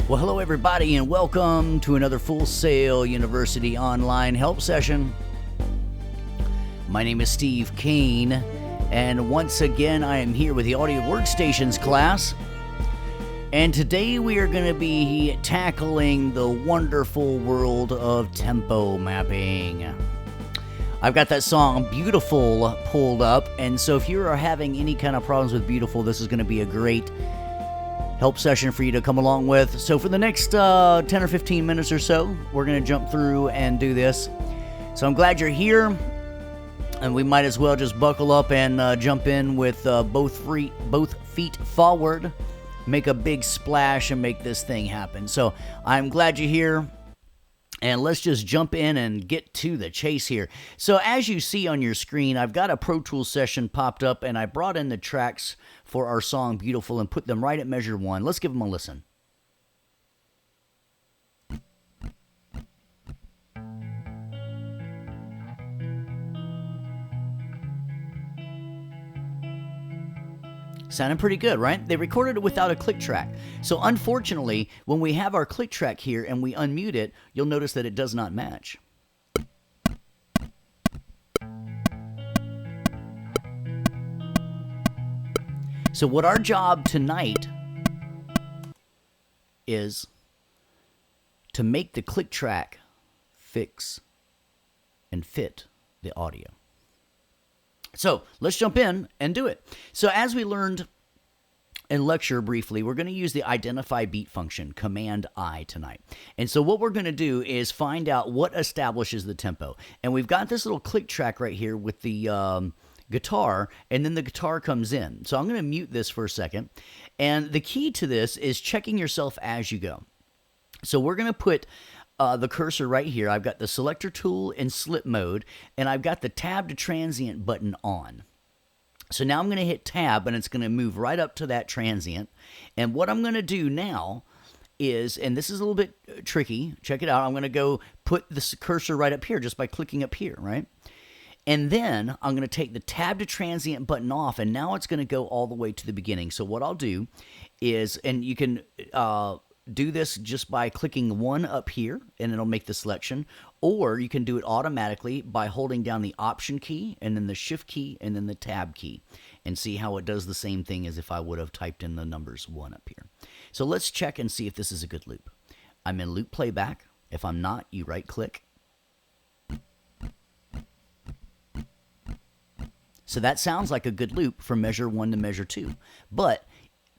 Well, hello everybody and welcome to another Full Sail University online help session. My name is Steve Kane, and once again I am here with the Audio Workstations class. And today we are going to be tackling the wonderful world of tempo mapping. I've got that song Beautiful pulled up, and so if you are having any kind of problems with Beautiful, this is going to be a great help session for you to come along with. So for the next 10 or 15 minutes or so, we're going to jump through and do this. So I'm glad you're here, and we might as well just buckle up and jump in with both feet forward, make a big splash, and make this thing happen. So I'm glad you're here, and let's just jump in and get to the chase here. So as you see on your screen, I've got a Pro Tools session popped up, and I brought in the tracks for our song Beautiful and put them right at measure 1. Let's give them a listen. Sounding pretty good, right? They recorded it without a click track. So unfortunately, when we have our click track here and we unmute it, you'll notice that it does not match. So what our job tonight is to make the click track fix and fit the audio. So let's jump in and do it. So as we learned in lecture briefly, we're going to use the identify beat function, Command I, tonight. And so what we're going to do is find out what establishes the tempo. And we've got this little click track right here with the guitar, and then the guitar comes in. So I'm going to mute this for a second. And the key to this is checking yourself as you go. So we're going to put the cursor right here. I've got the selector tool in slip mode, and I've got the tab to transient button on. So now I'm going to hit tab, and it's going to move right up to that transient. And what I'm going to do now is, and this is a little bit tricky, check it out. I'm going to go put this cursor right up here just by clicking up here, right? And then I'm going to take the tab to transient button off, and now it's going to go all the way to the beginning. So what I'll do is, and you can do this just by clicking 1 up here, and it'll make the selection, or you can do it automatically by holding down the Option key, and then the Shift key, and then the Tab key, and see how it does the same thing as if I would have typed in the numbers 1 up here. So let's check and see if this is a good loop. I'm in loop playback. If I'm not, you right-click. So that sounds like a good loop from measure 1 to measure 2. But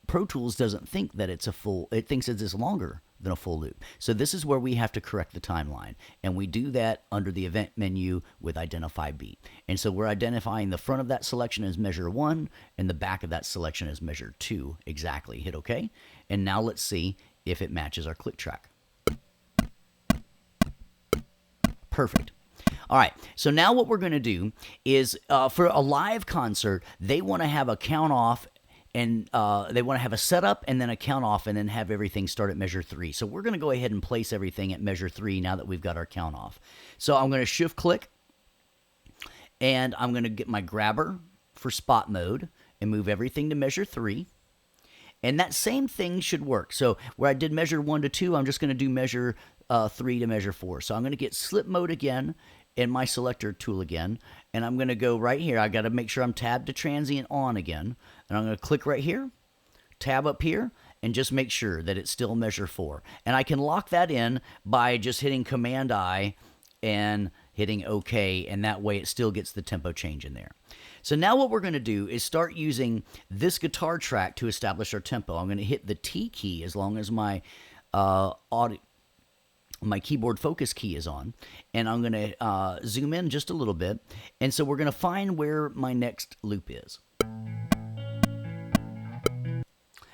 Pro Tools doesn't think that it's a full, it thinks it's longer than a full loop. So this is where we have to correct the timeline. And we do that under the event menu with identify beat. And so we're identifying the front of that selection as measure 1 and the back of that selection as measure 2 exactly. Hit OK. And now let's see if it matches our click track. Perfect. All right, so now what we're going to do is for a live concert, they want to have a count off, and they want to have a setup and then a count off, and then have everything start at measure 3. So we're going to go ahead and place everything at measure 3 now that we've got our count off. So I'm going to shift click, and I'm going to get my grabber for spot mode and move everything to measure 3. And that same thing should work. So where I did measure 1 to 2, I'm just going to do measure 3 to measure 4. So I'm going to get slip mode again in my selector tool again, and I'm going to go right here. I got to make sure I'm tabbed to transient on again, and I'm going to click right here, tab up here, and just make sure that it's still measure 4. And I can lock that in by just hitting Command I and hitting OK, and that way it still gets the tempo change in there. So now what we're going to do is start using this guitar track to establish our tempo. I'm going to hit the T key as long as my my keyboard focus key is on, and I'm going to zoom in just a little bit, and so we're going to find where my next loop is.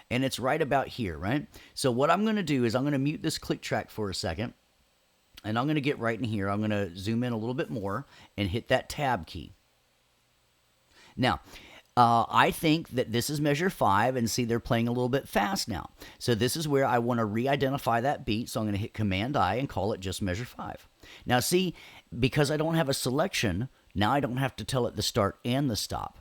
And it's right about here, right? So what I'm going to do is I'm going to mute this click track for a second, and I'm going to get right in here. I'm going to zoom in a little bit more and hit that tab key. Now, I think that this is measure 5, and see they're playing a little bit fast now. So this is where I want to re-identify that beat, so I'm going to hit Command I and call it just measure 5. Now see, because I don't have a selection, now I don't have to tell it the start and the stop.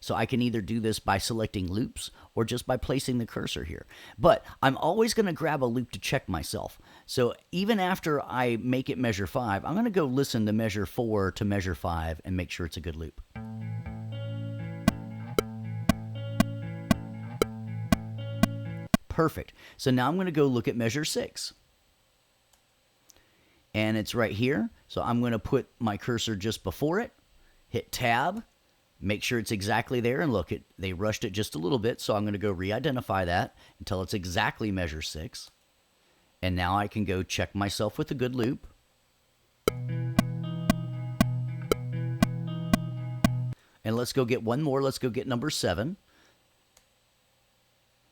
So I can either do this by selecting loops or just by placing the cursor here. But I'm always going to grab a loop to check myself. So even after I make it measure 5, I'm going to go listen to measure 4 to measure 5 and make sure it's a good loop. Perfect. So now I'm going to go look at measure 6. And it's right here. So I'm going to put my cursor just before it, hit tab, make sure it's exactly there, and look, they rushed it just a little bit, so I'm going to go re-identify that until it's exactly measure 6. And now I can go check myself with a good loop. And let's go get one more. Let's go get number 7.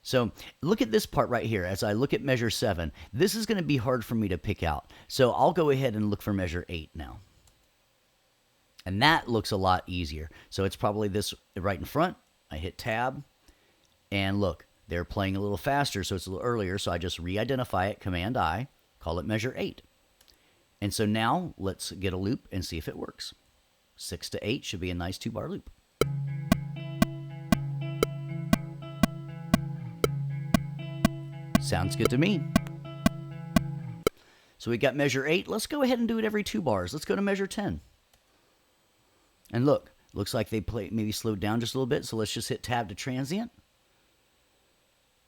So look at this part right here. As I look at measure 7, this is going to be hard for me to pick out. So I'll go ahead and look for measure 8 now. And that looks a lot easier. So it's probably this right in front. I hit tab, and look, they're playing a little faster, so it's a little earlier. So I just re-identify it, Command I, call it measure 8. And so now let's get a loop and see if it works. 6 to 8 should be a nice 2-bar loop. Sounds good to me. So we got measure 8. Let's go ahead and do it every 2 bars. Let's go to measure 10. And look, looks like they maybe slowed down just a little bit, so let's just hit tab to transient.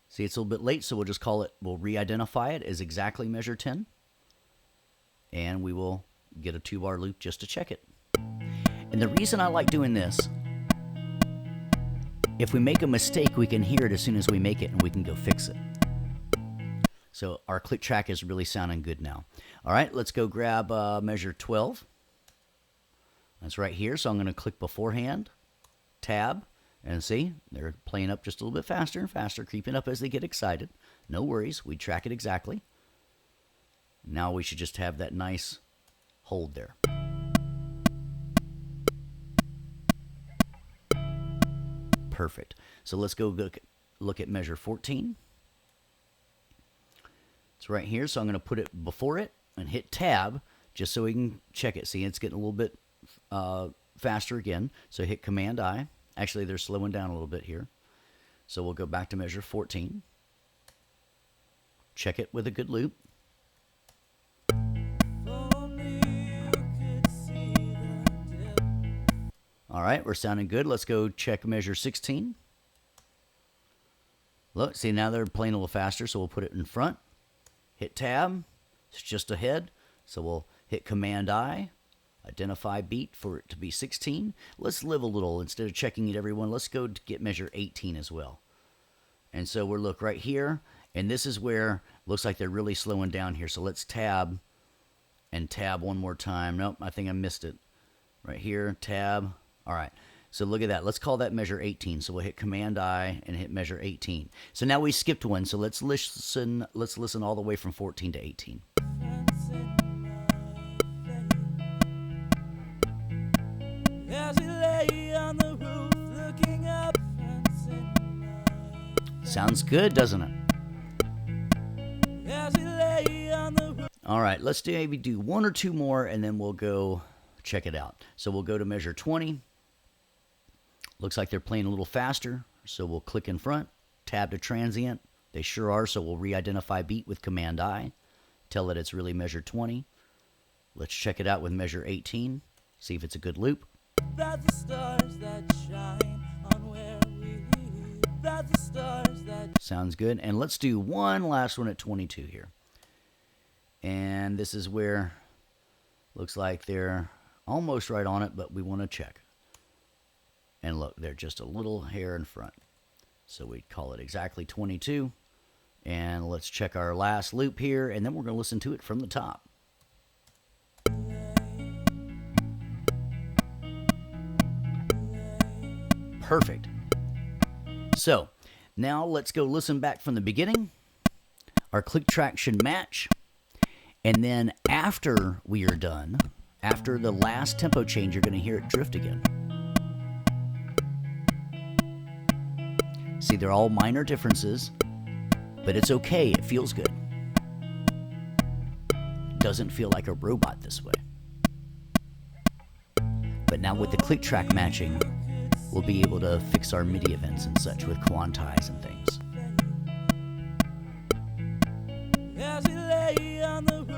See, it's a little bit late, so we'll just call it, we'll re-identify it as exactly measure 10. And we will get a 2-bar loop just to check it. And the reason I like doing this, if we make a mistake, we can hear it as soon as we make it, and we can go fix it. So our click track is really sounding good now. All right, let's go grab measure 12. That's right here, so I'm going to click beforehand, tab, and see, they're playing up just a little bit faster and faster, creeping up as they get excited. No worries, we track it exactly. Now we should just have that nice hold there. Perfect. So let's go look at measure 14. It's right here, so I'm going to put it before it and hit tab just so we can check it. See, it's getting a little bit faster again. So hit Command I. Actually, they're slowing down a little bit here. So we'll go back to measure 14. Check it with a good loop. All right, we're sounding good. Let's go check measure 16. Look, see, now they're playing a little faster, so we'll put it in front. Hit tab. It's just ahead. So we'll hit Command I. Identify beat for it to be 16. Let's live a little. Instead of checking it every one, let's go to get measure 18 as well. And so we'll look right here. And this is where it looks like they're really slowing down here. So let's tab and tab one more time. Nope, I think I missed it. Right here, tab. All right. So look at that. Let's call that measure 18. So we'll hit Command I and hit measure 18. So now we skipped one. So let's listen all the way from 14 to 18. Sounds good, doesn't it? All right, let's maybe do 1 or 2 more, and then we'll go check it out. So we'll go to measure 20. Looks like they're playing a little faster, so we'll click in front, tab to transient. They sure are, so we'll re-identify beat with Command I. Tell it it's really measure 20. Let's check it out with measure 18. See if it's a good loop. That the stars that shine on where we live, that the stars that... Sounds good. And let's do one last one at 22 here. And this is where looks like they're almost right on it, but we want to check. And look, they're just a little hair in front. So we call it exactly 22. And let's check our last loop here, and then we're going to listen to it from the top. Perfect. So now let's go listen back from the beginning. Our click track should match. And then after we are done, after the last tempo change, you're going to hear it drift again. See, they're all minor differences, but it's okay. It feels good. It doesn't feel like a robot this way. But now with the click track matching, we'll be able to fix our MIDI events and such with quantize and things.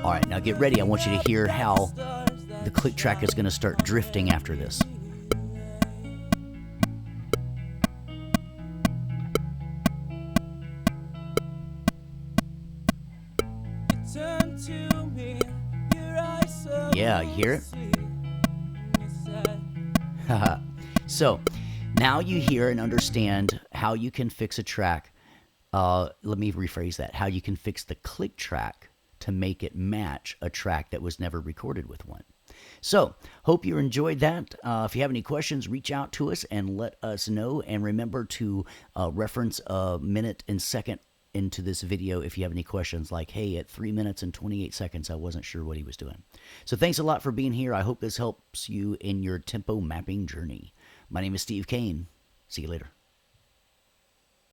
All right, now get ready. I want you to hear how the click track is going to start drifting after this. Yeah, you hear it? So now you hear and understand how you can fix a track. Let me rephrase that. How you can fix the click track to make it match a track that was never recorded with one. So, hope you enjoyed that. If you have any questions, reach out to us and let us know. And remember to reference a minute and second into this video if you have any questions, like, hey, at 3 minutes and 28 seconds, I wasn't sure what he was doing. So thanks a lot for being here. I hope this helps you in your tempo mapping journey. My name is Steve Kane. See you later.